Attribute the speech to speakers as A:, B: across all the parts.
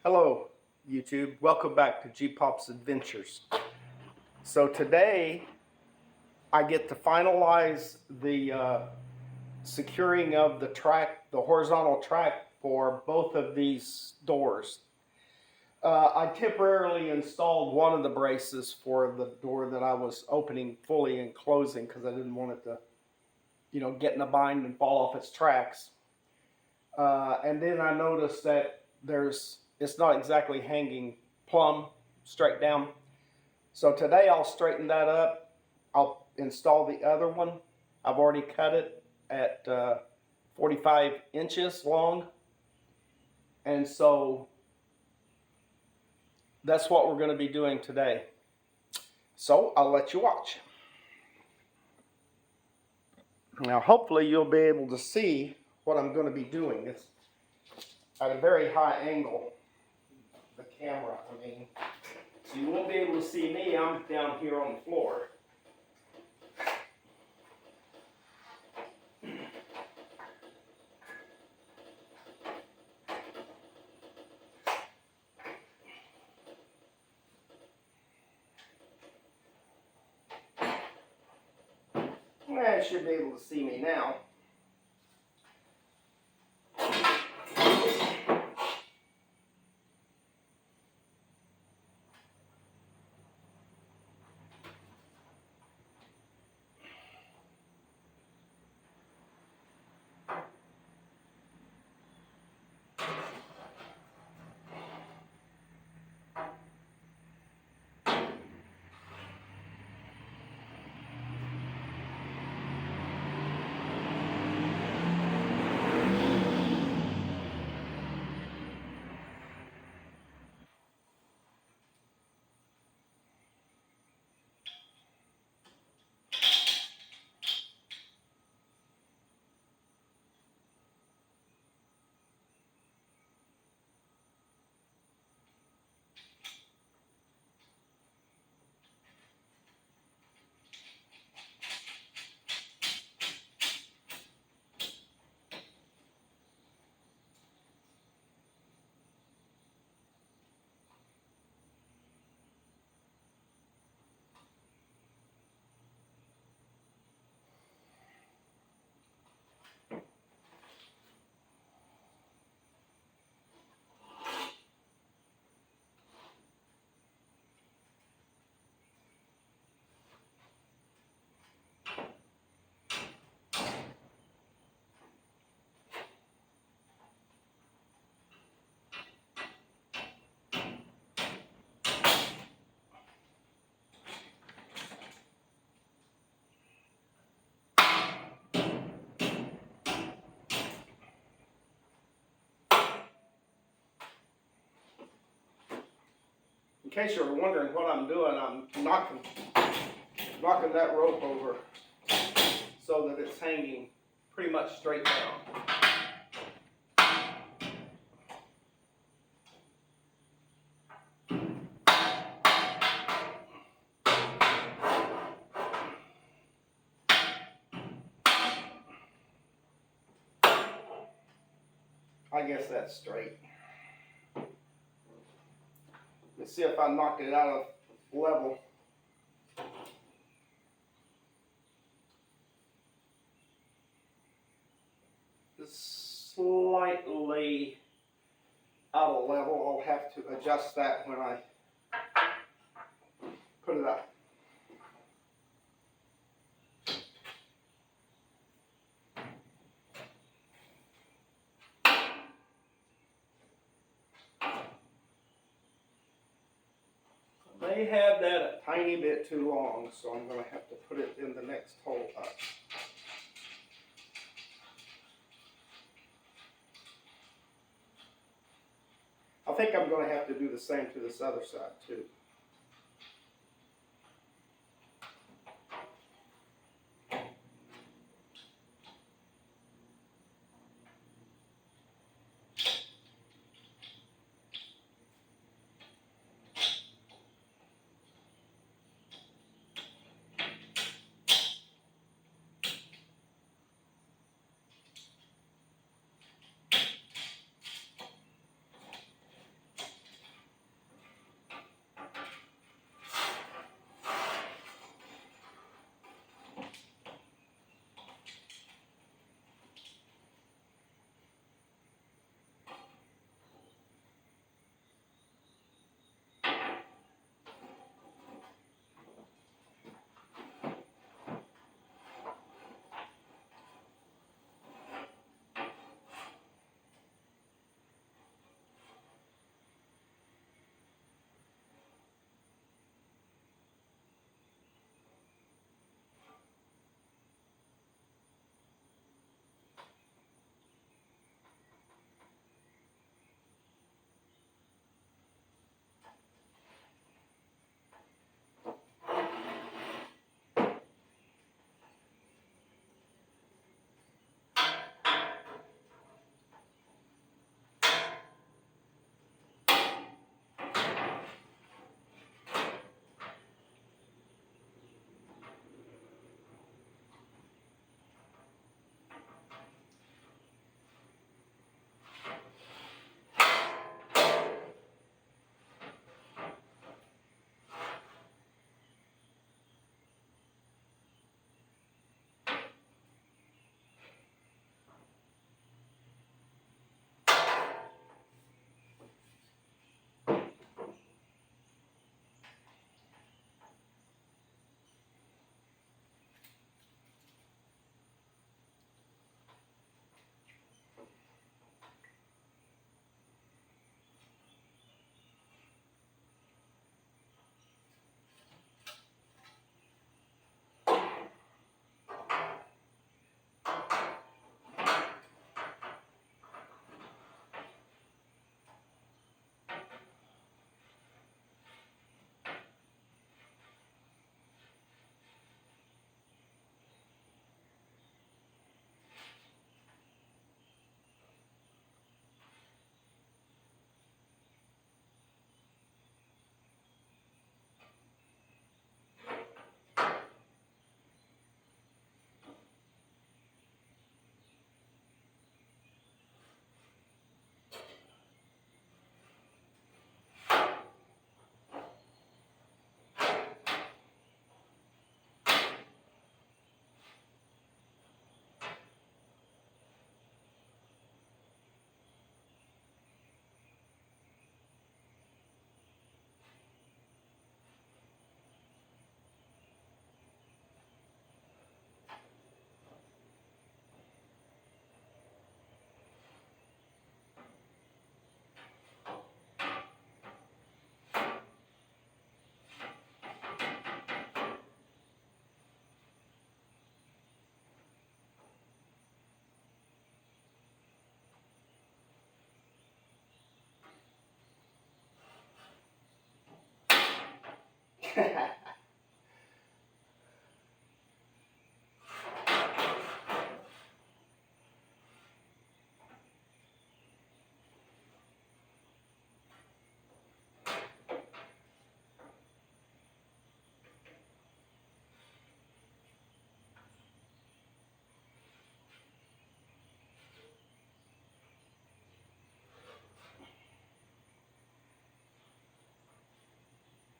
A: Hello YouTube, welcome back to G-Pop's Adventures. So today I get to finalize the securing of the track, the horizontal track for both of these doors. I temporarily installed one of the braces for the door that I was opening fully and closing because I didn't want it to, get in a bind and fall off its tracks. And then I noticed that it's not exactly hanging plumb straight down. So today I'll straighten that up. I'll install the other one. I've already cut it at 45 inches long. And so that's what we're going to be doing today. So I'll let you watch. Now hopefully you'll be able to see what I'm going to be doing. It's at a very high angle, the camera, so you won't be able to see me. I'm down here on the floor. You should be able to see me now. In case you're wondering what I'm doing, I'm knocking that rope over so that it's hanging pretty much straight down. I guess that's straight. Let's see if I knock it out of level. Slightly out of level. I'll have to adjust that when I put it up. I may have that a tiny bit too long, so I'm going to have to put it in the next hole up. I think I'm going to have to do the same to this other side too.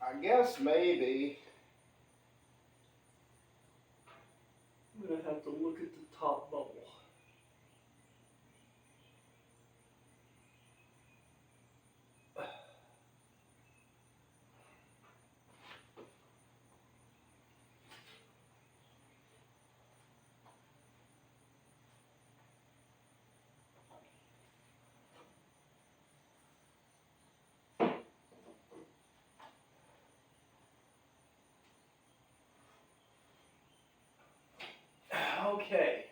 A: I guess maybe I'm gonna have to look at the top bubble. Okay.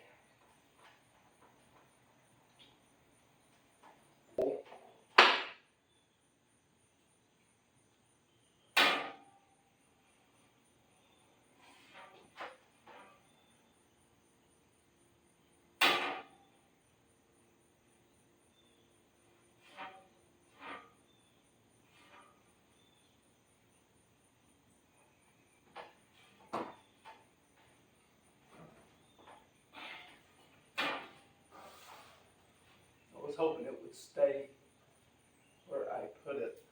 A: I was hoping it would stay where I put it.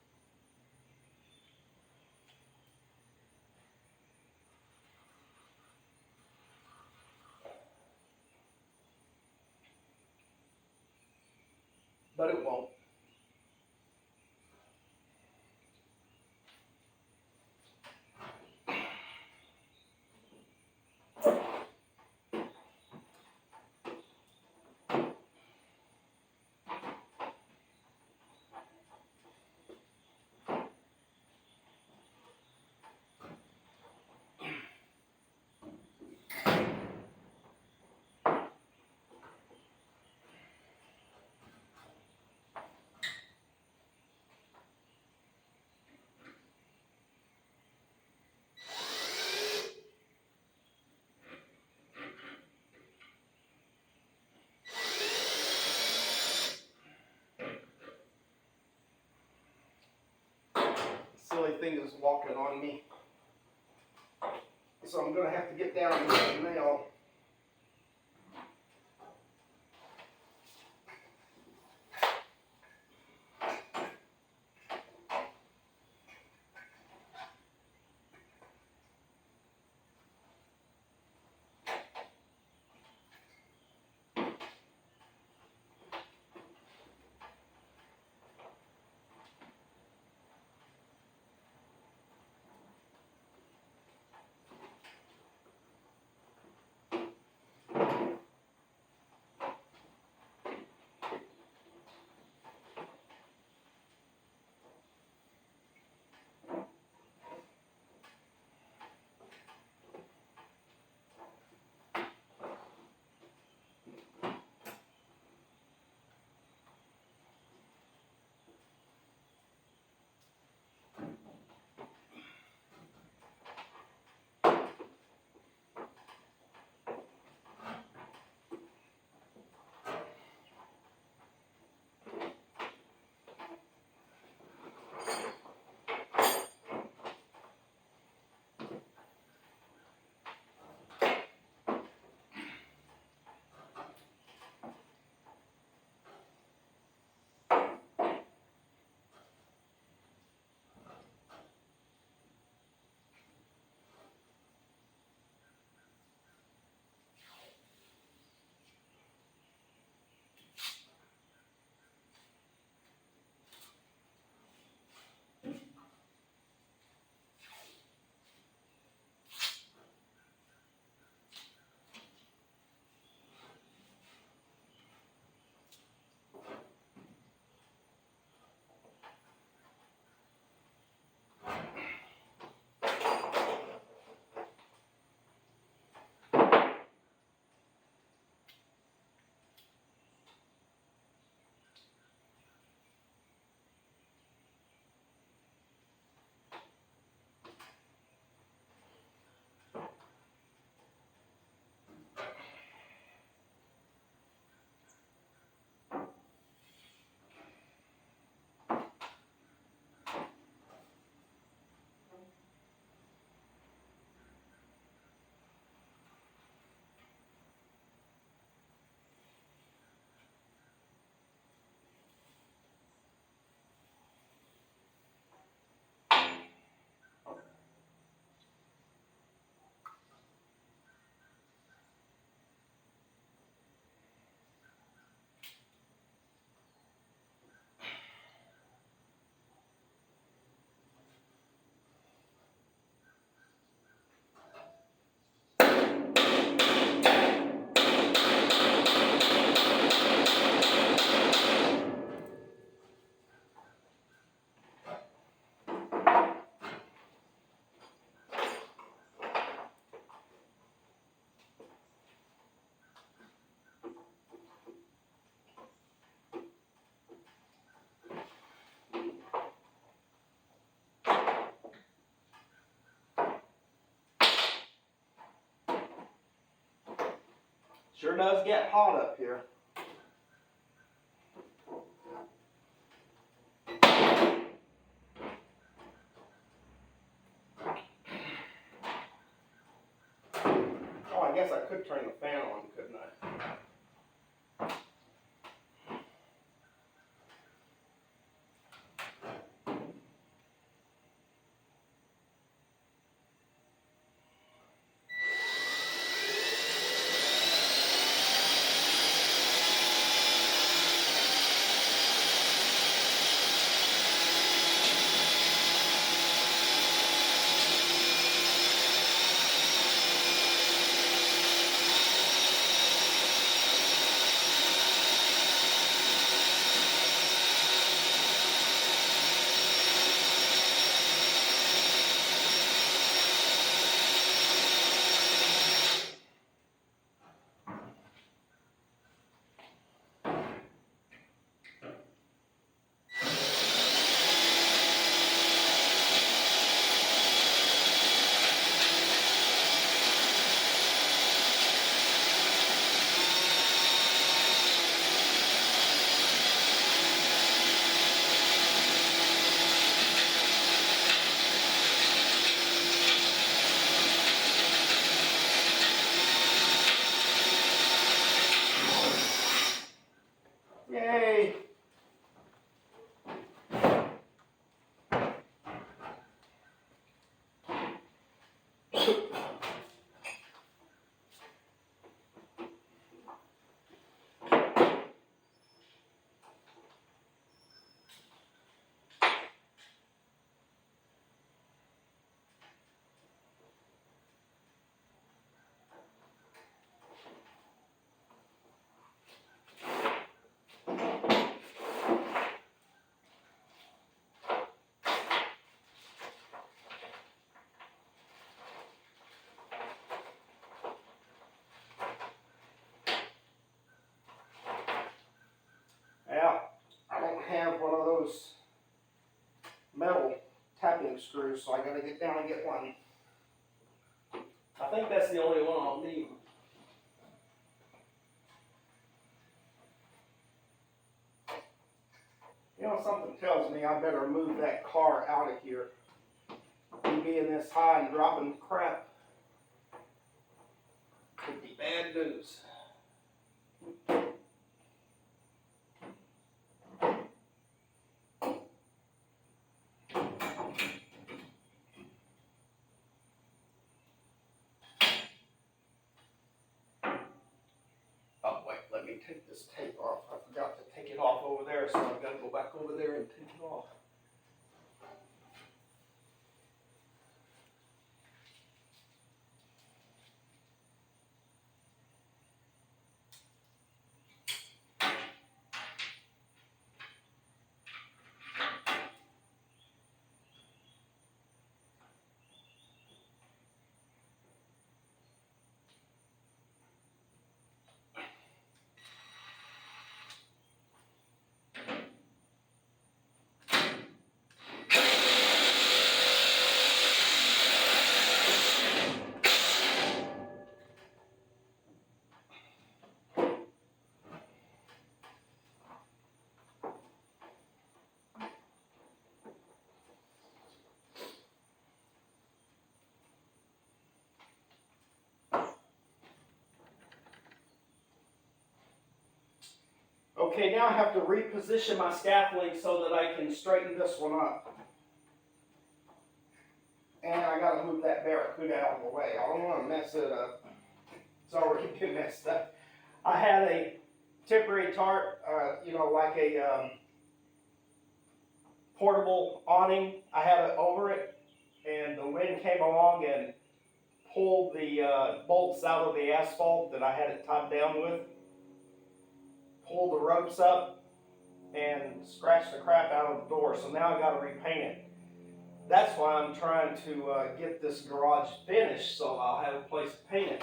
A: But it won't. Silly thing is walking on me. So I'm gonna have to get down and get a nail. Sure does get hot up here. Oh, I guess I could turn the fan on, couldn't I? Yay! Yeah, I don't have one of those metal tapping screws, so I gotta get down and get one. I think that's the only one I'll need. You know, something tells me I better move that car out of here. Me being this high and dropping crap could be bad news. Oh wait, let me take this tape off. I forgot to take it off over there, so I've got to go back over there and take it off. Okay, now I have to reposition my scaffolding so that I can straighten this one up. And I got to move that barracuda out of the way. I don't want to mess it up. It's already been messed up. I had a temporary tarp, like a portable awning. I had it over it, and the wind came along and pulled the bolts out of the asphalt that I had it tied down with. Pulled the ropes up and scratched the crap out of the door. So now I got to repaint it. That's why I'm trying to get this garage finished so I'll have a place to paint it.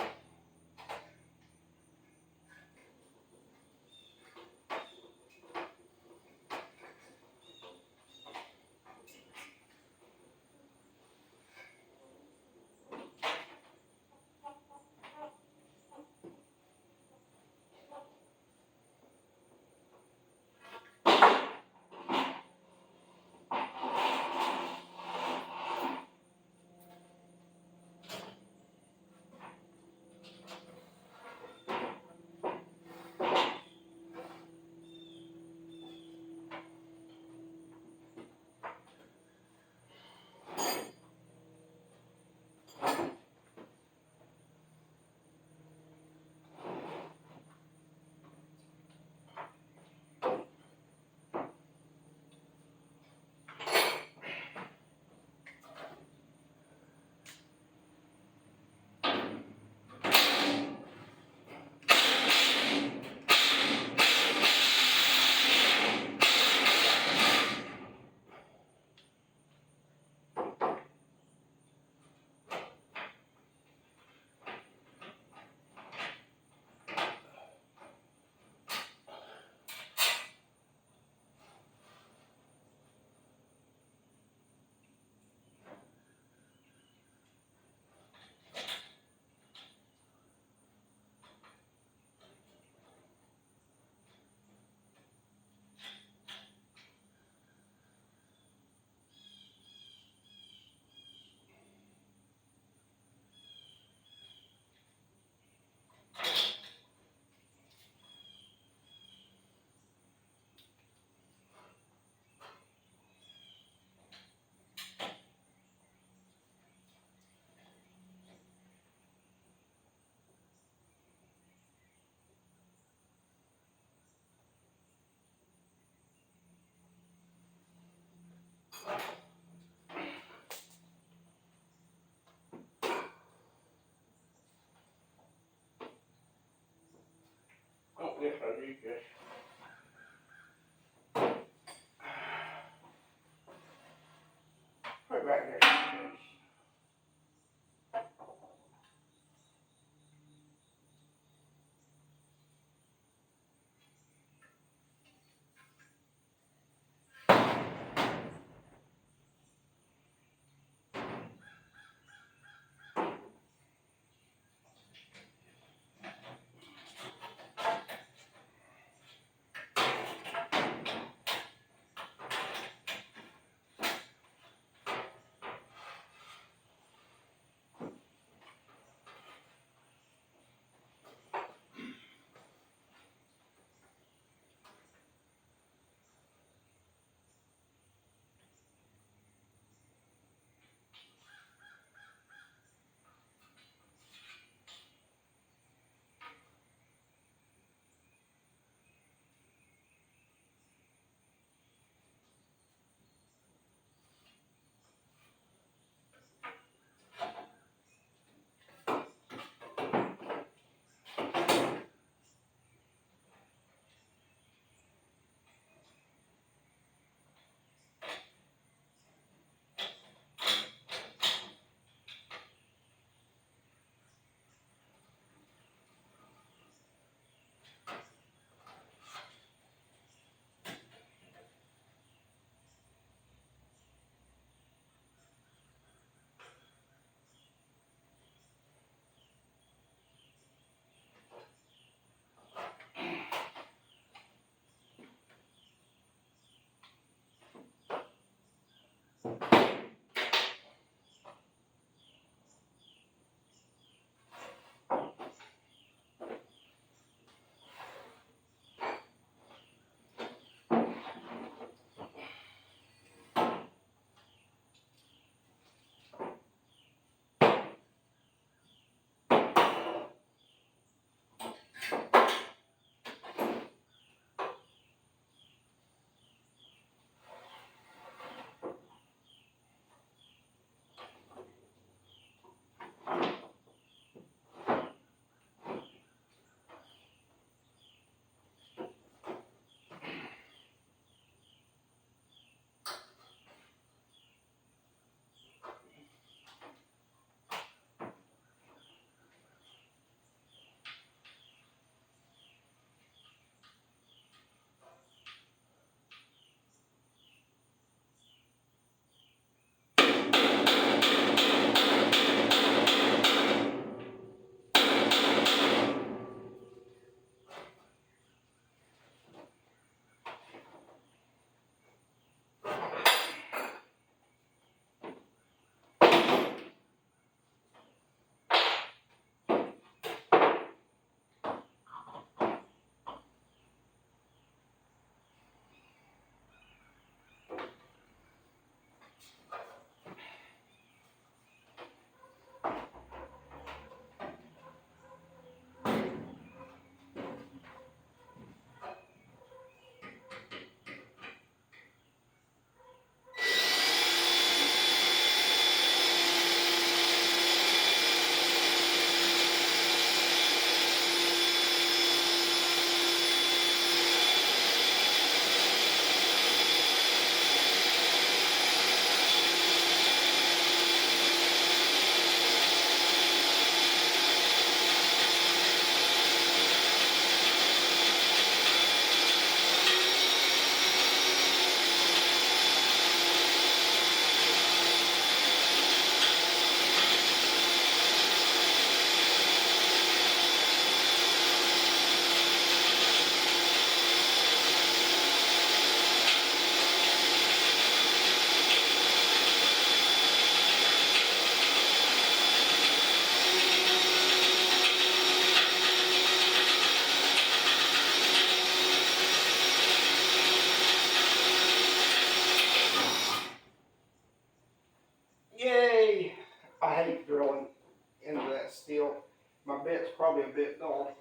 A: bit dull.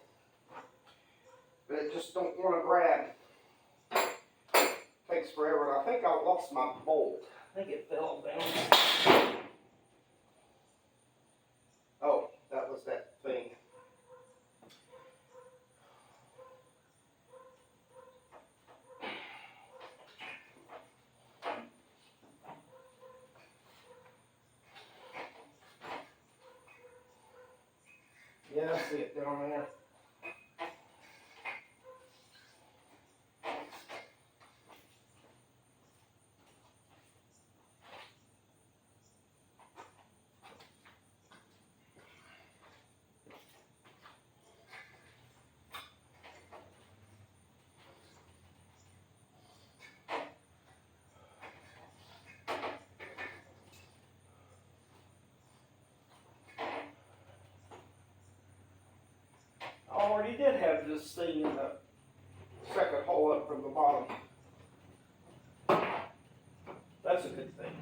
A: But it just don't want to grab. Takes forever. And I think I lost my bolt. I think it fell down. Oh, that was that thing. Yeah, I see it down there. I already did have this thing in the second hole up from the bottom. That's a good thing.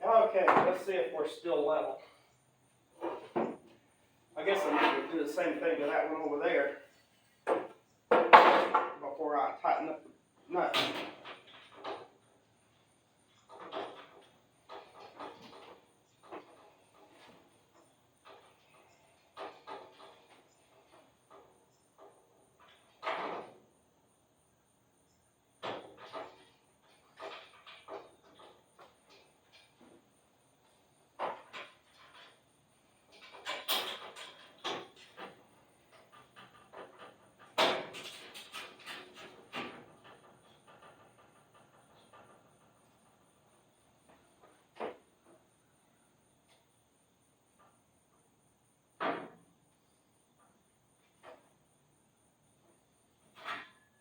A: Okay, let's see if we're still level. I guess I need to do the same thing to that one over there before I tighten up the nut.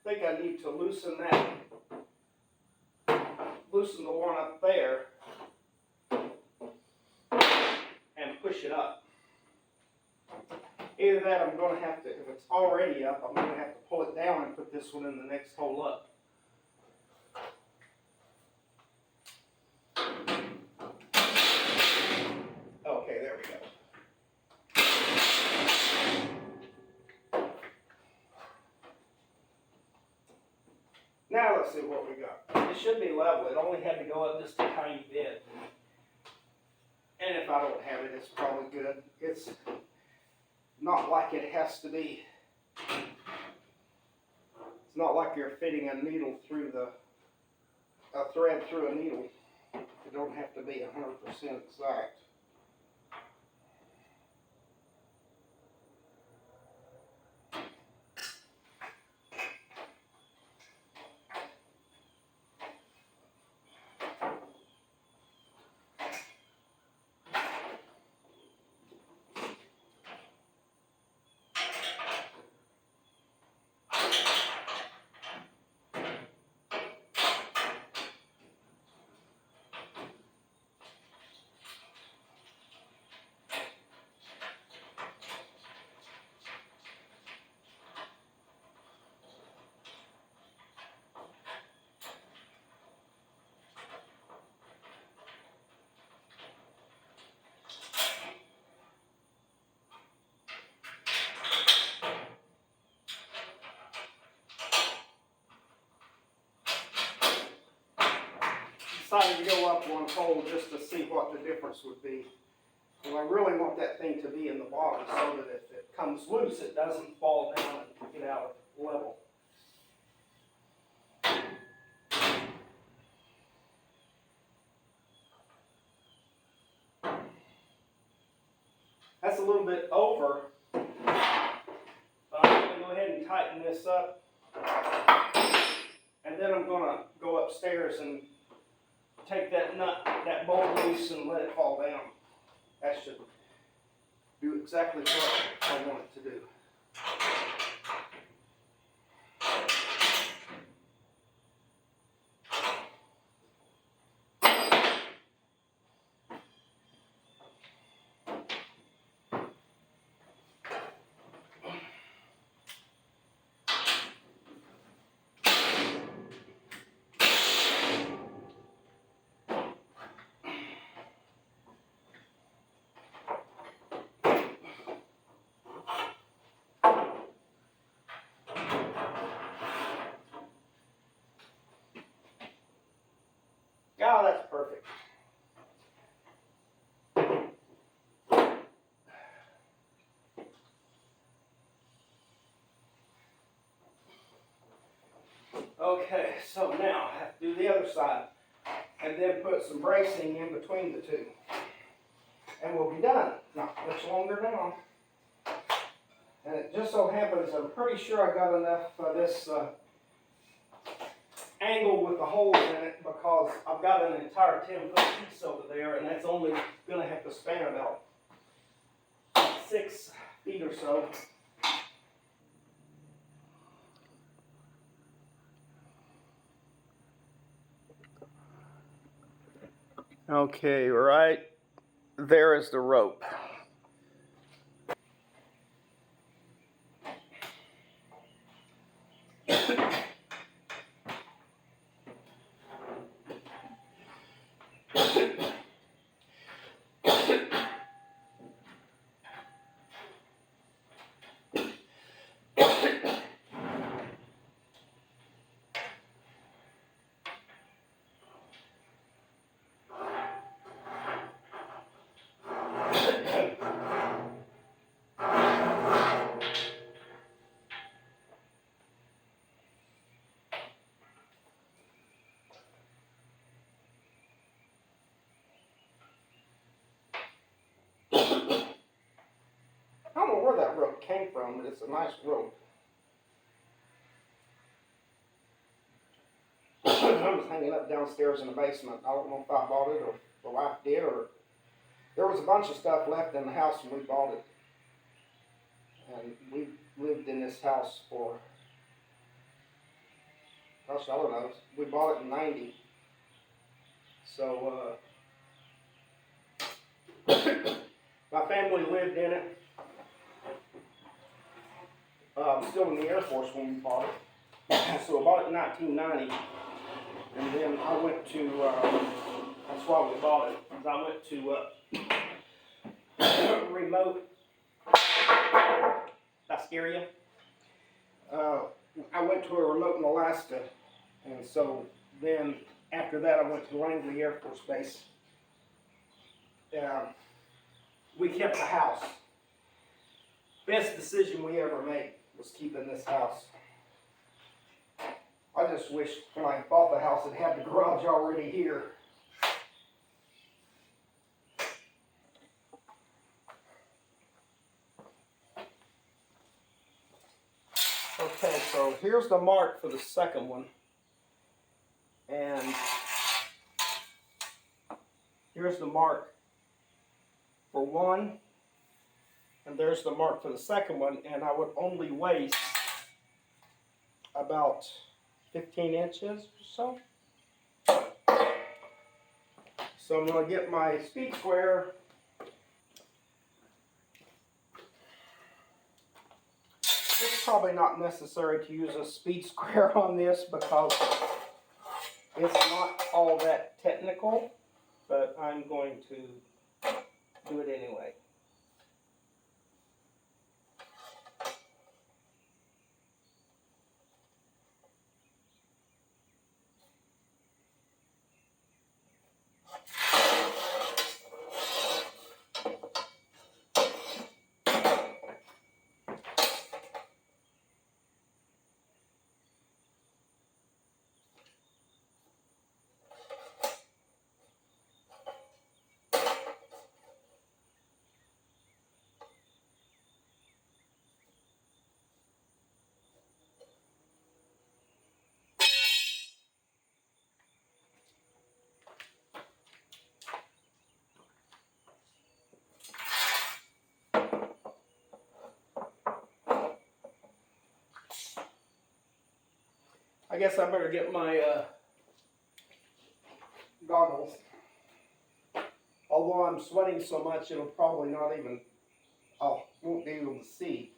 A: I think I need to loosen the one up there and push it up. Either that, I'm going to have to, if it's already up, I'm going to have to pull it down and put this one in the next hole up. Okay, there we go. Now let's see what we got. It should be level. It only had to go up just a tiny bit. And if I don't have it, it's probably good. It's not like it has to be. It's not like you're fitting a needle through a thread through a needle. It don't have to be 100% exact. decided to go up one hole just to see what the difference would be. And I really want that thing to be in the bottom so that if it comes loose, it doesn't fall down and get out of level. That's a little bit over. I'm going to go ahead and tighten this up. And then I'm going to go upstairs and take that nut, that bolt loose and let it fall down. That should do exactly what I want it to do. Oh, that's perfect. Okay, so now I have to do the other side and then put some bracing in between the two. And we'll be done. Not much longer now. And it just so happens, I'm pretty sure I got enough of this angle with the holes in it because I've got an entire 10-foot piece over there, and that's only going to have to span about 6 feet or so. Okay, right there is the rope. I don't know where that rope came from, but it's a nice rope. I was hanging up downstairs in the basement. I don't know if I bought it or the wife did, or there was a bunch of stuff left in the house when we bought it. And we lived in this house for, gosh, I don't know, we bought it in '90. So, my family lived in it. Still in the Air Force when we bought it. So I bought it in 1990. And then I went to, that's why we bought it, because I went to remote, that scare you? I went to a remote in Alaska, and so then after that I went to Langley Air Force Base. We kept the house. Best decision we ever made was keeping this house. I just wish when I bought the house it had the garage already here. Okay, so here's the mark for the second one. And here's the mark for one. And there's the mark for the second one. And I would only waste about 15 inches or so. So I'm going to get my speed square. It's probably not necessary to use a speed square on this because it's not all that technical, but I'm going to do it anyway. guess I better get my goggles. Although I'm sweating so much, it'll probably not even, I won't be able to see.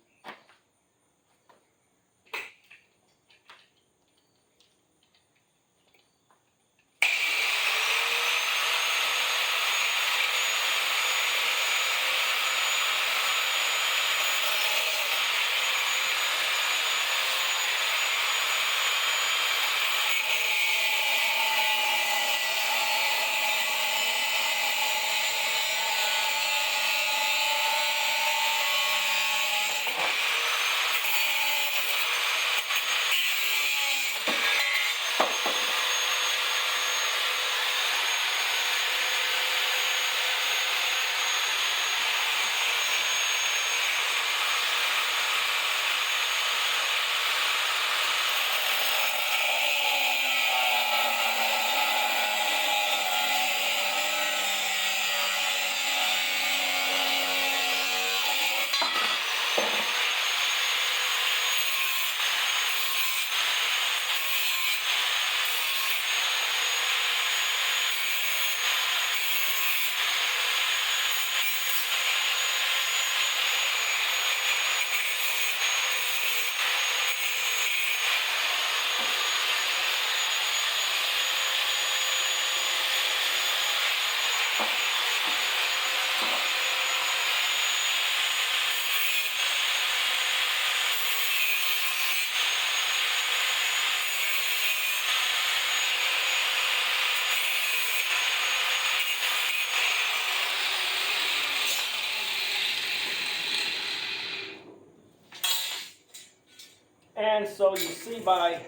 A: And so you see, by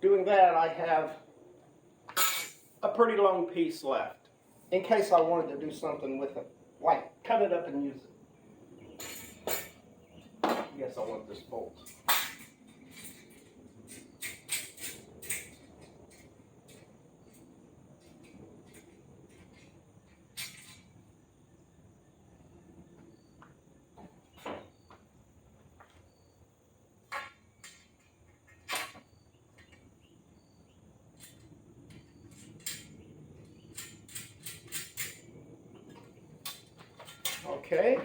A: doing that, I have a pretty long piece left in case I wanted to do something with it, like cut it up and use it. I guess I want this bolt. Okay.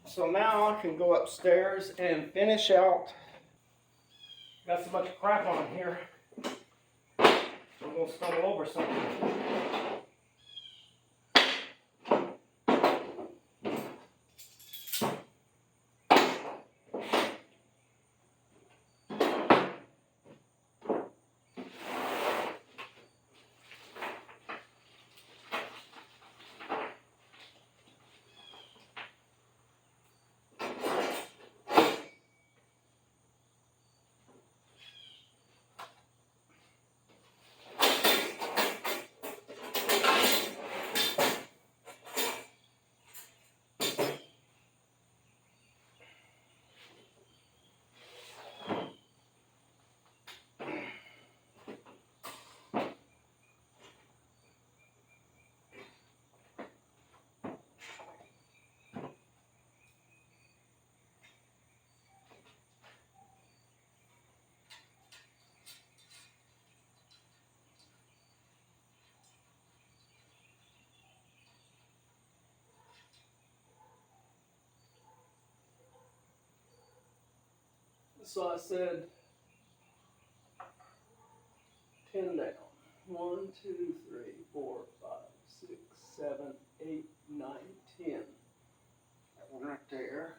A: So now I can go upstairs and finish out. Got so much crap on here. I'm going to stumble over something. So I said 10 down. 1, 2, 3, 4, 5, 6, 7, 8, 9, 10. That one right there.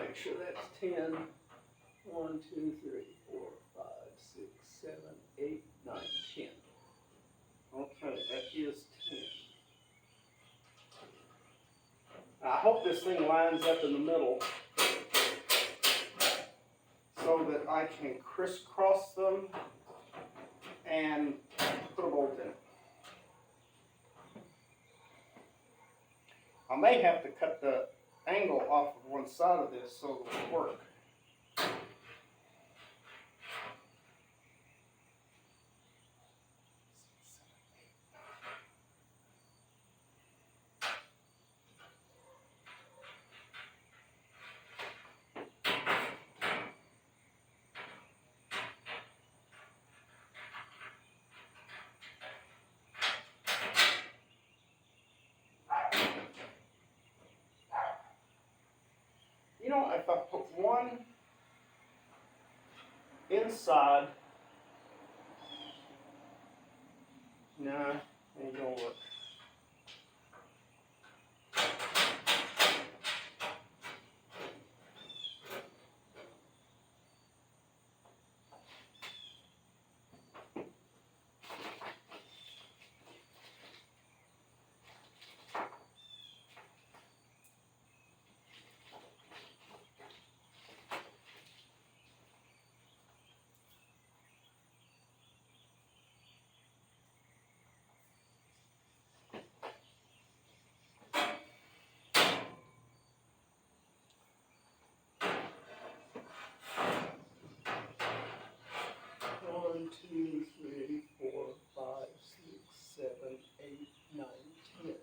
A: Make sure that's 10. 1, 2, 3, 4, 5, 6, 7, 8, 9, 10. Okay, that is 10. I hope this thing lines up in the middle so that I can crisscross them and put a bolt in it. I may have to cut the angle off of one side of this so it'll work. You know, if I put one inside, nah, ain't gonna work. One, two, three, 4, 5, 6, 7, 8, 9, 10.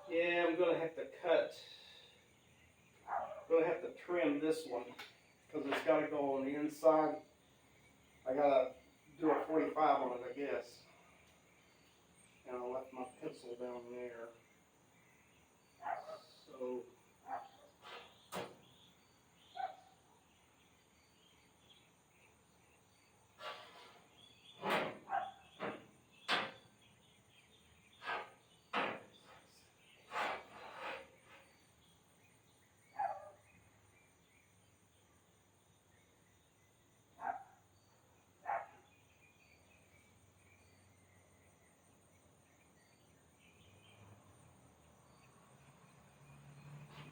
A: Yeah, I'm gonna have to trim this one because it's gotta go on the inside. I gotta do a 45 on it, I guess. And I left my pencil down there. So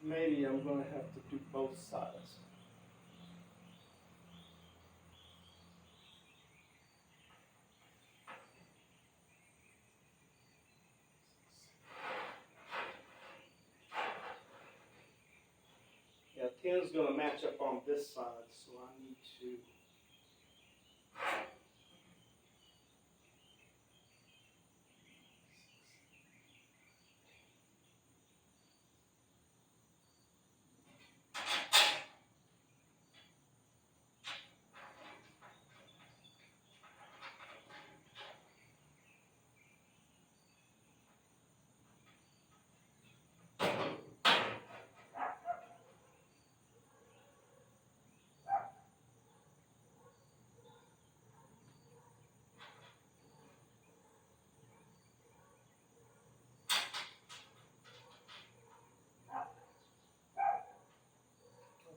A: maybe I'm gonna have to do both sides. Yeah, 10's gonna match up on this side, so I need to.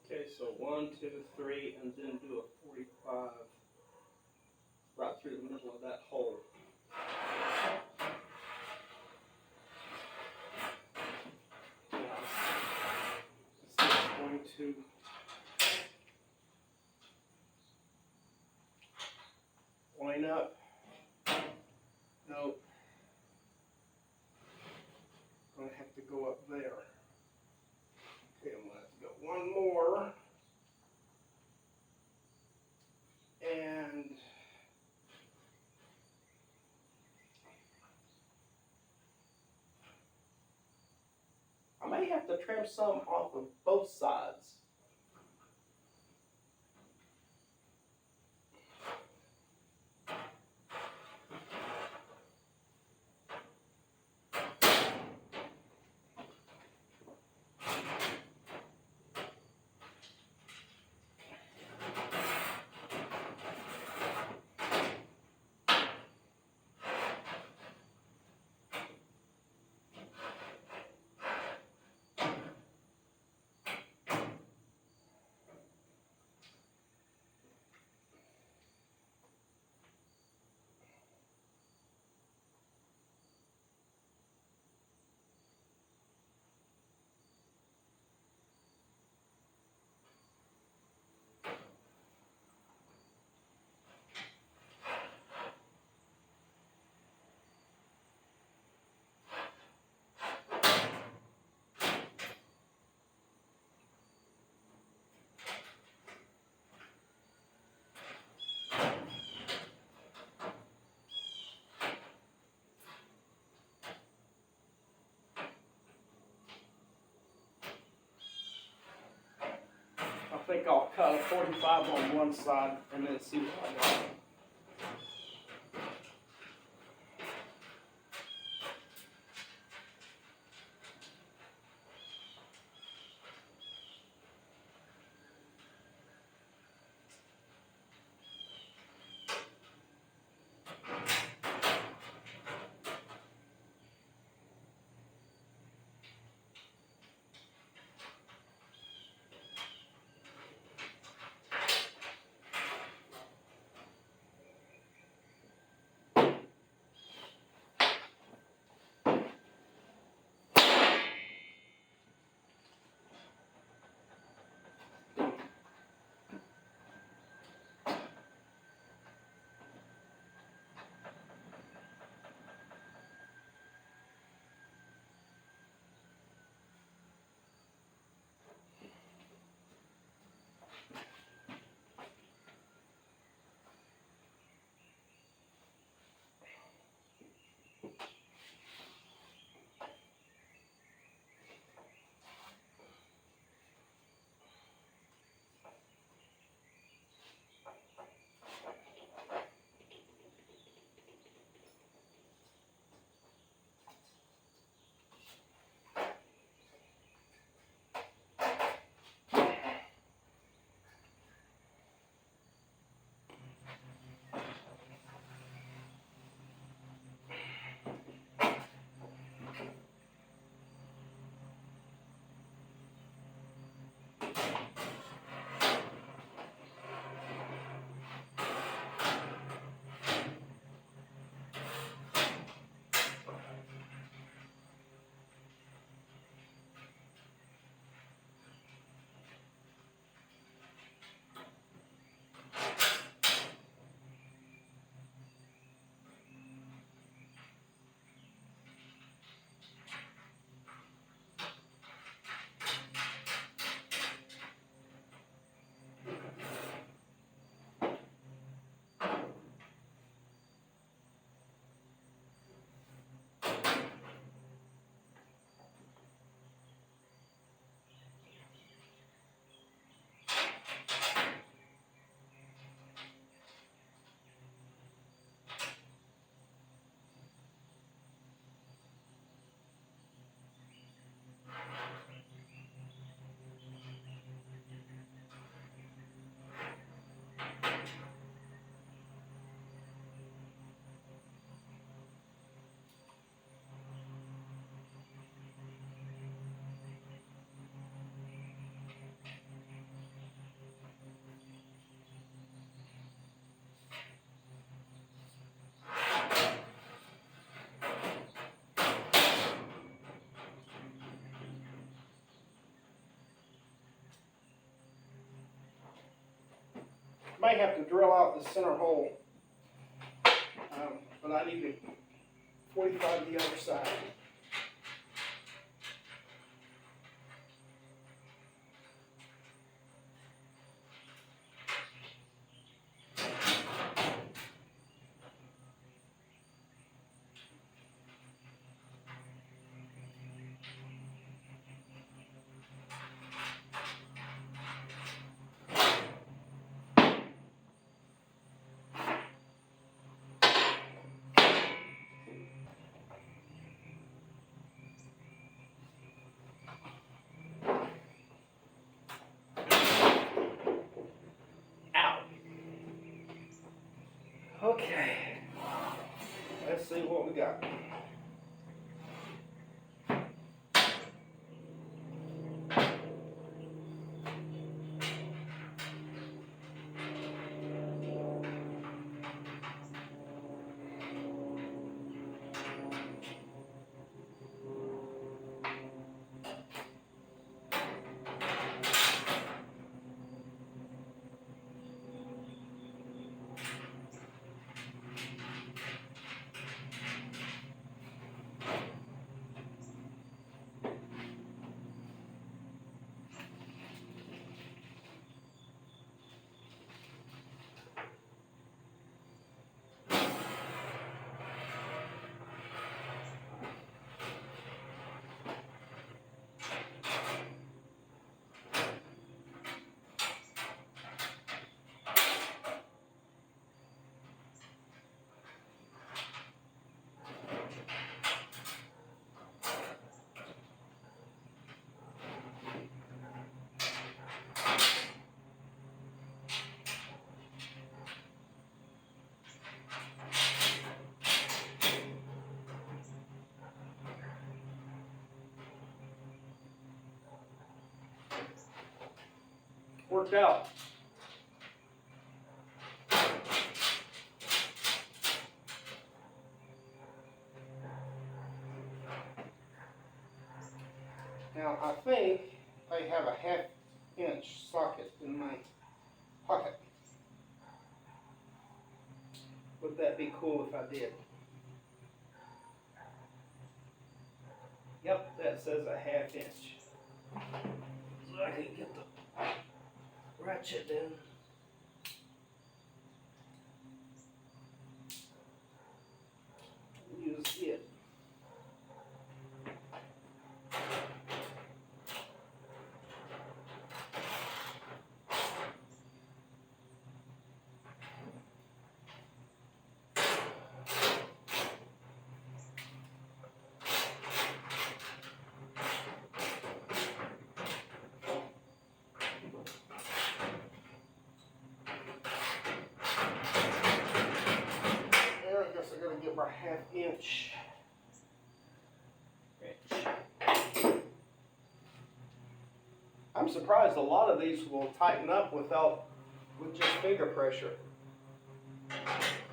A: Okay, so 1, 2, 3, and then do a 45 right through the middle of that hole. This is going to line up. Nope. Gonna have to go up there. Okay, I'm gonna have to go one more. And I may have to trim some off of both sides. think I'll cut a 45 on one side and then see what I got. Might have to drill out the center hole, but I need to 45 the other side. Okay, let's see what we got. Worked out. Now I think I have a 1/2 inch socket in my pocket. Would that be cool if I did? Yep, that says a 1/2 inch. So I can get the ratchet in. Use it. I guess I gotta get my 1/2 inch. I'm surprised a lot of these will tighten up with just finger pressure.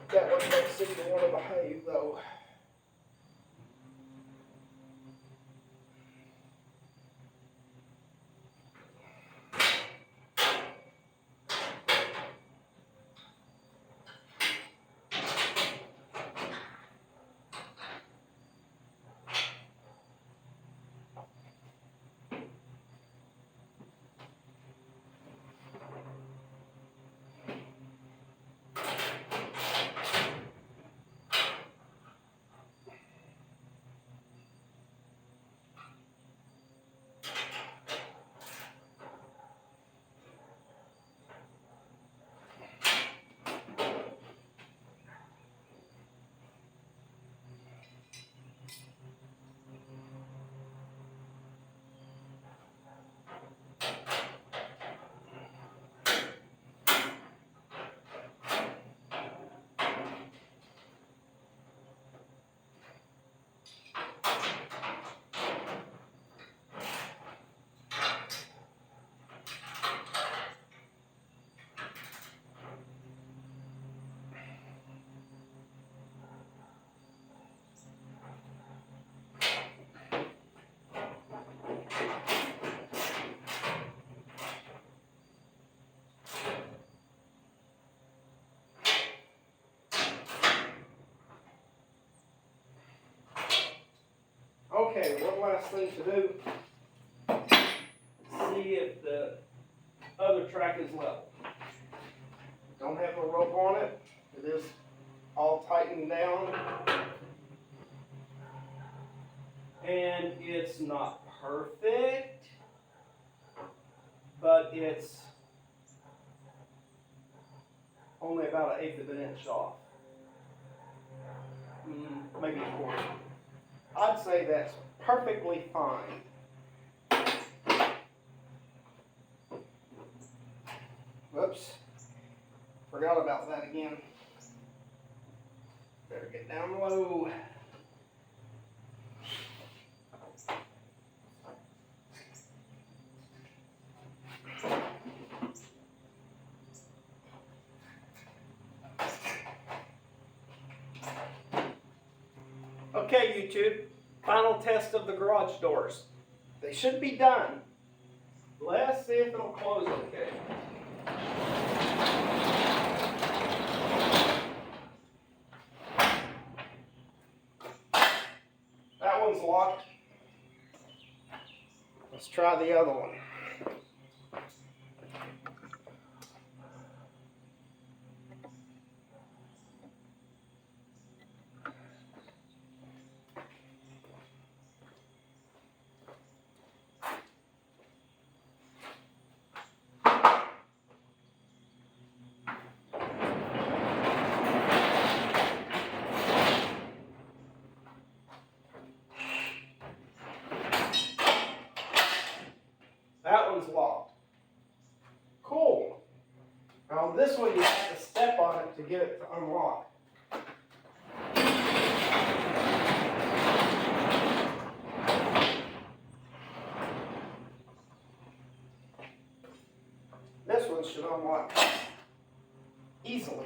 A: That one makes it to want to behave though. Okay, one last thing to do. See if the other track is level. Don't have a rope on it. It is all tightened down. And it's not perfect, but it's only about 1/8 of an inch off. Maybe a 1/4. I'd say that's perfectly fine. Whoops. Forgot about that again. Better get down low. Okay, YouTube, final test of the garage doors. They should be done. Let's see if it'll close okay. That one's locked. Let's try the other one. That one's locked. Cool. Now this one you have to step on it to get it to unlock. it should unlock easily.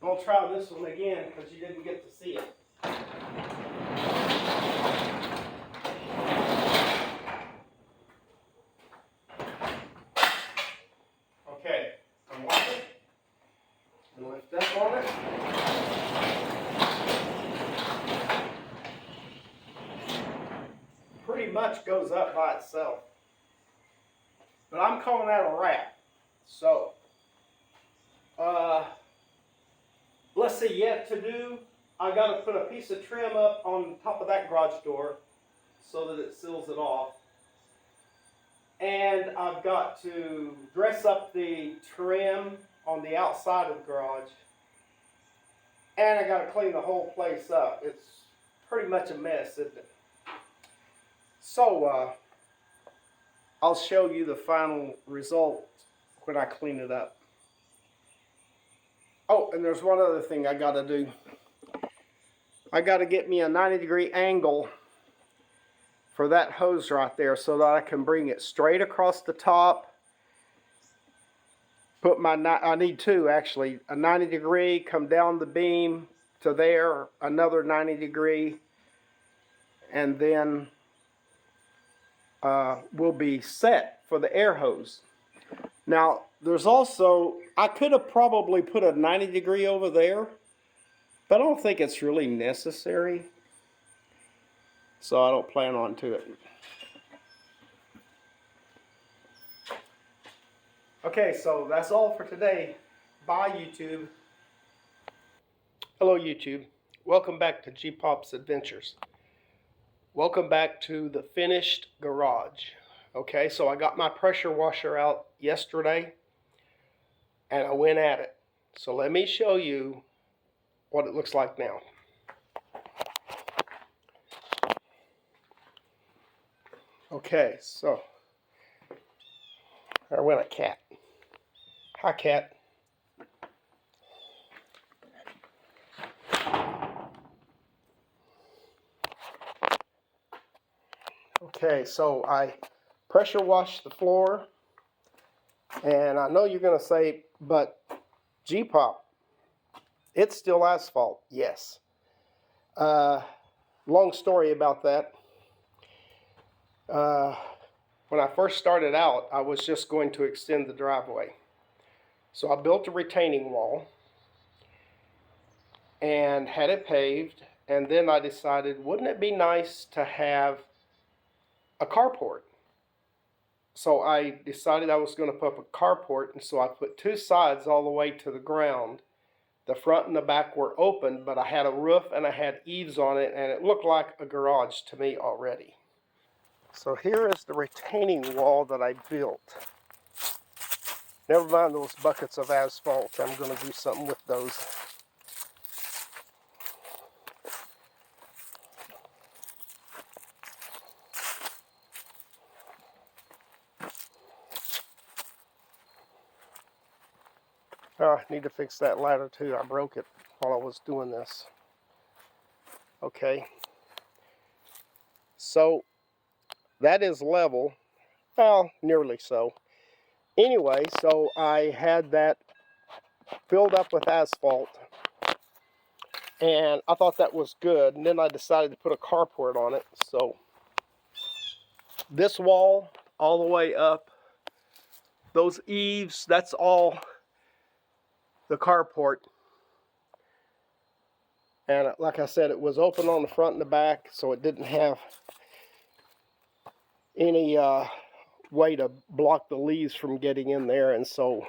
A: I'll try this one again because you didn't get to see it. Okay, unlock it and lift up on it. Pretty much goes up by itself. But I'm calling that a wrap. So, let's see, yet to do, I got to put a piece of trim up on top of that garage door so that it seals it off. And I've got to dress up the trim on the outside of the garage. And I got to clean the whole place up. It's pretty much a mess, isn't it? So, I'll show you the final result when I clean it up. Oh, and there's one other thing I got to do. I got to get me a 90-degree angle for that hose right there so that I can bring it straight across the top. I need two actually, a 90-degree, come down the beam to there, another 90-degree, and then we'll be set for the air hose. Now, there's also, I could have probably put a 90-degree over there, but I don't think it's really necessary. So I don't plan on to it. Okay, so that's all for today. Bye, YouTube. Hello, YouTube. Welcome back to G-Pop's Adventures. Welcome back to the finished garage. Okay, so I got my pressure washer out yesterday, and I went at it. So let me show you what it looks like now. Okay, so there went a cat. Hi, cat. Okay, so I pressure washed the floor, and I know you're going to say, but G-Pop, it's still asphalt. Yes. Long story about that. When I first started out, I was just going to extend the driveway. So I built a retaining wall and had it paved, and then I decided, wouldn't it be nice to have a carport? So I decided I was going to put up a carport, and so I put two sides all the way to the ground. The front and the back were open, but I had a roof and I had eaves on it, and it looked like a garage to me already. So here is the retaining wall that I built. Never mind those buckets of asphalt. I'm going to do something with those. Oh, I need to fix that ladder too. I broke it while I was doing this. Okay. So that is level. Well, nearly so. Anyway, so I had that filled up with asphalt, and I thought that was good, and then I decided to put a carport on it. So this wall all the way up, those eaves, that's all the carport. And like I said, it was open on the front and the back, so it didn't have any way to block the leaves from getting in there. And so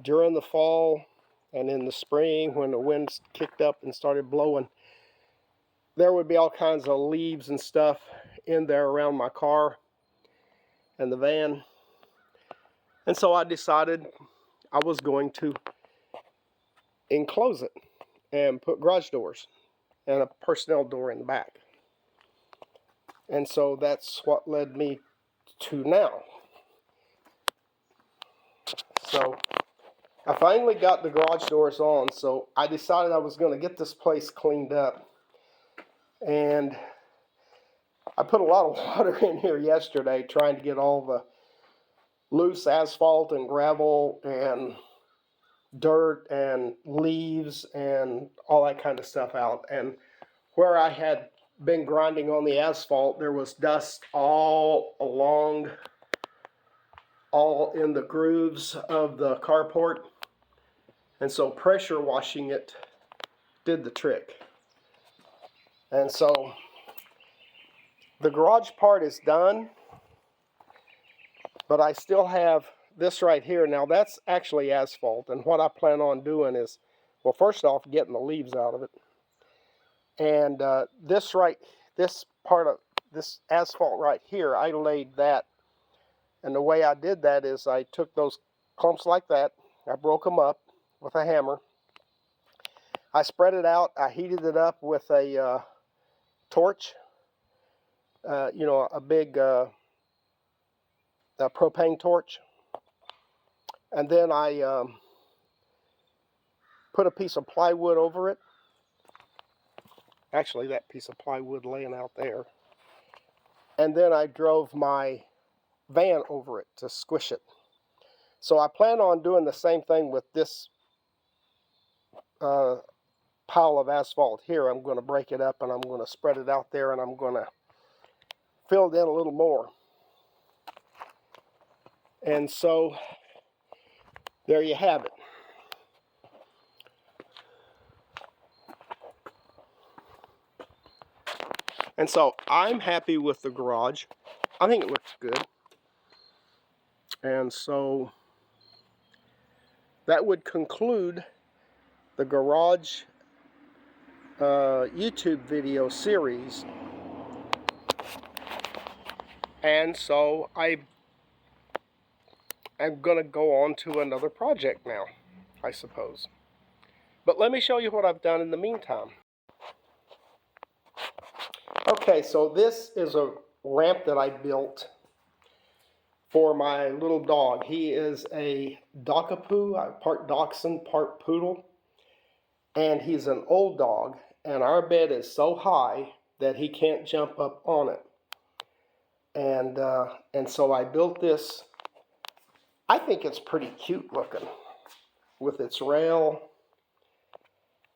A: during the fall and in the spring, when the winds kicked up and started blowing, there would be all kinds of leaves and stuff in there around my car and the van. And so I decided I was going to enclose it and put garage doors. and a personnel door in the back. And so that's what led me to now. So I finally got the garage doors on, so I decided I was going to get this place cleaned up. And I put a lot of water in here yesterday trying to get all the loose asphalt and gravel and dirt and leaves and all that kind of stuff out. And where I had been grinding on the asphalt, there was dust all along, all in the grooves of the carport. And so pressure washing it did the trick. And so the garage part is done, but I still have this right here. Now that's actually asphalt, and what I plan on doing is, well, first off, getting the leaves out of it. And this part of this asphalt right here, I laid that. And the way I did that is I took those clumps like that, I broke them up with a hammer. I spread it out, I heated it up with a torch, a big a propane torch. And then I put a piece of plywood over it. Actually, that piece of plywood laying out there. And then I drove my van over it to squish it. So I plan on doing the same thing with this pile of asphalt here. I'm going to break it up and I'm going to spread it out there and I'm going to fill it in a little more. And so there you have it. And so I'm happy with the garage. I think it looks good. And so that would conclude the garage YouTube video series. And so I'm going to go on to another project now, I suppose. But let me show you what I've done in the meantime. Okay, so this is a ramp that I built for my little dog. He is a Dockapoo, part Dachshund, part Poodle. And he's an old dog, and our bed is so high that he can't jump up on it. And so I built this. I think it's pretty cute looking with its rail.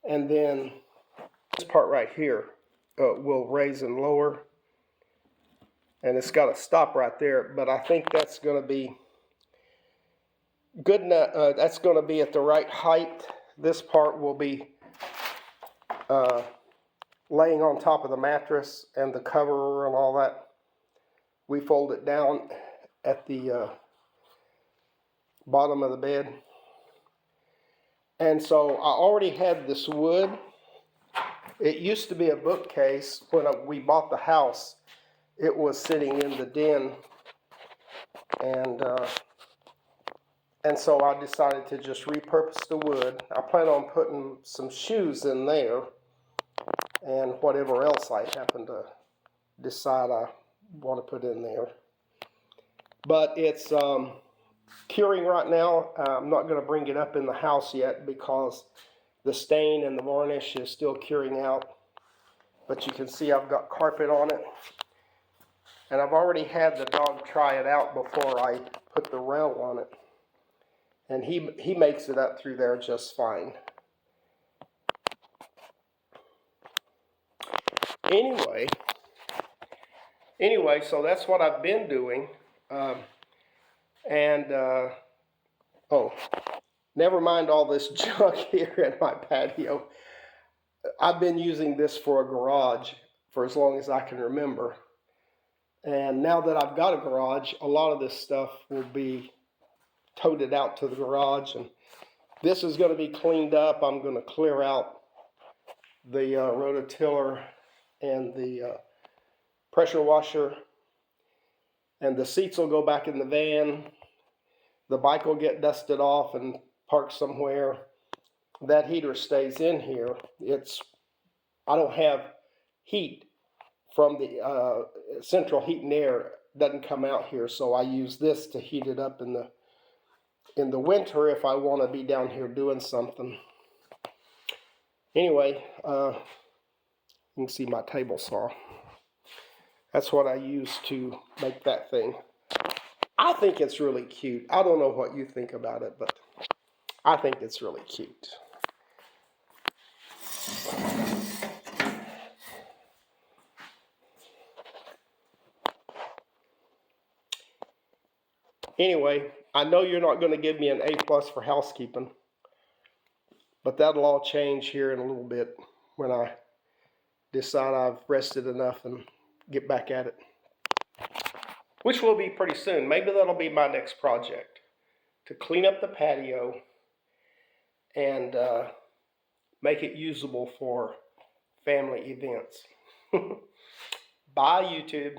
A: And then this part right here will raise and lower. And it's got a stop right there, but I think that's going to be good enough. That's going to be at the right height. This part will be laying on top of the mattress and the cover and all that. We fold it down at the bottom of the bed. And so I already had this wood. It used to be a bookcase when we bought the house. It was sitting in the den, and so I decided to just repurpose the wood. I plan on putting some shoes in there and whatever else I happen to decide I want to put in there. But it's curing right now. I'm not going to bring it up in the house yet because the stain and the varnish is still curing out. But you can see I've got carpet on it. And I've already had the dog try it out before I put the rail on it. And he makes it up through there just fine. Anyway, so that's what I've been doing. Oh, never mind all this junk here in my patio. I've been using this for a garage for as long as I can remember. And now that I've got a garage, a lot of this stuff will be toted out to the garage. And this is going to be cleaned up. I'm going to clear out the rototiller and the pressure washer. And the seats will go back in the van. The bike will get dusted off and parked somewhere. That heater stays in here. It's I don't have heat from the central heat and air. Doesn't come out here, so I use this to heat it up in the winter if I want to be down here doing something. Anyway, you can see my table saw. That's what I use to make that thing. I think it's really cute. I don't know what you think about it, but I think it's really cute. Anyway, I know you're not going to give me an A+ for housekeeping, but that'll all change here in a little bit when I decide I've rested enough and get back at it. Which will be pretty soon. Maybe that'll be my next project, to clean up the patio and make it usable for family events. Bye, YouTube.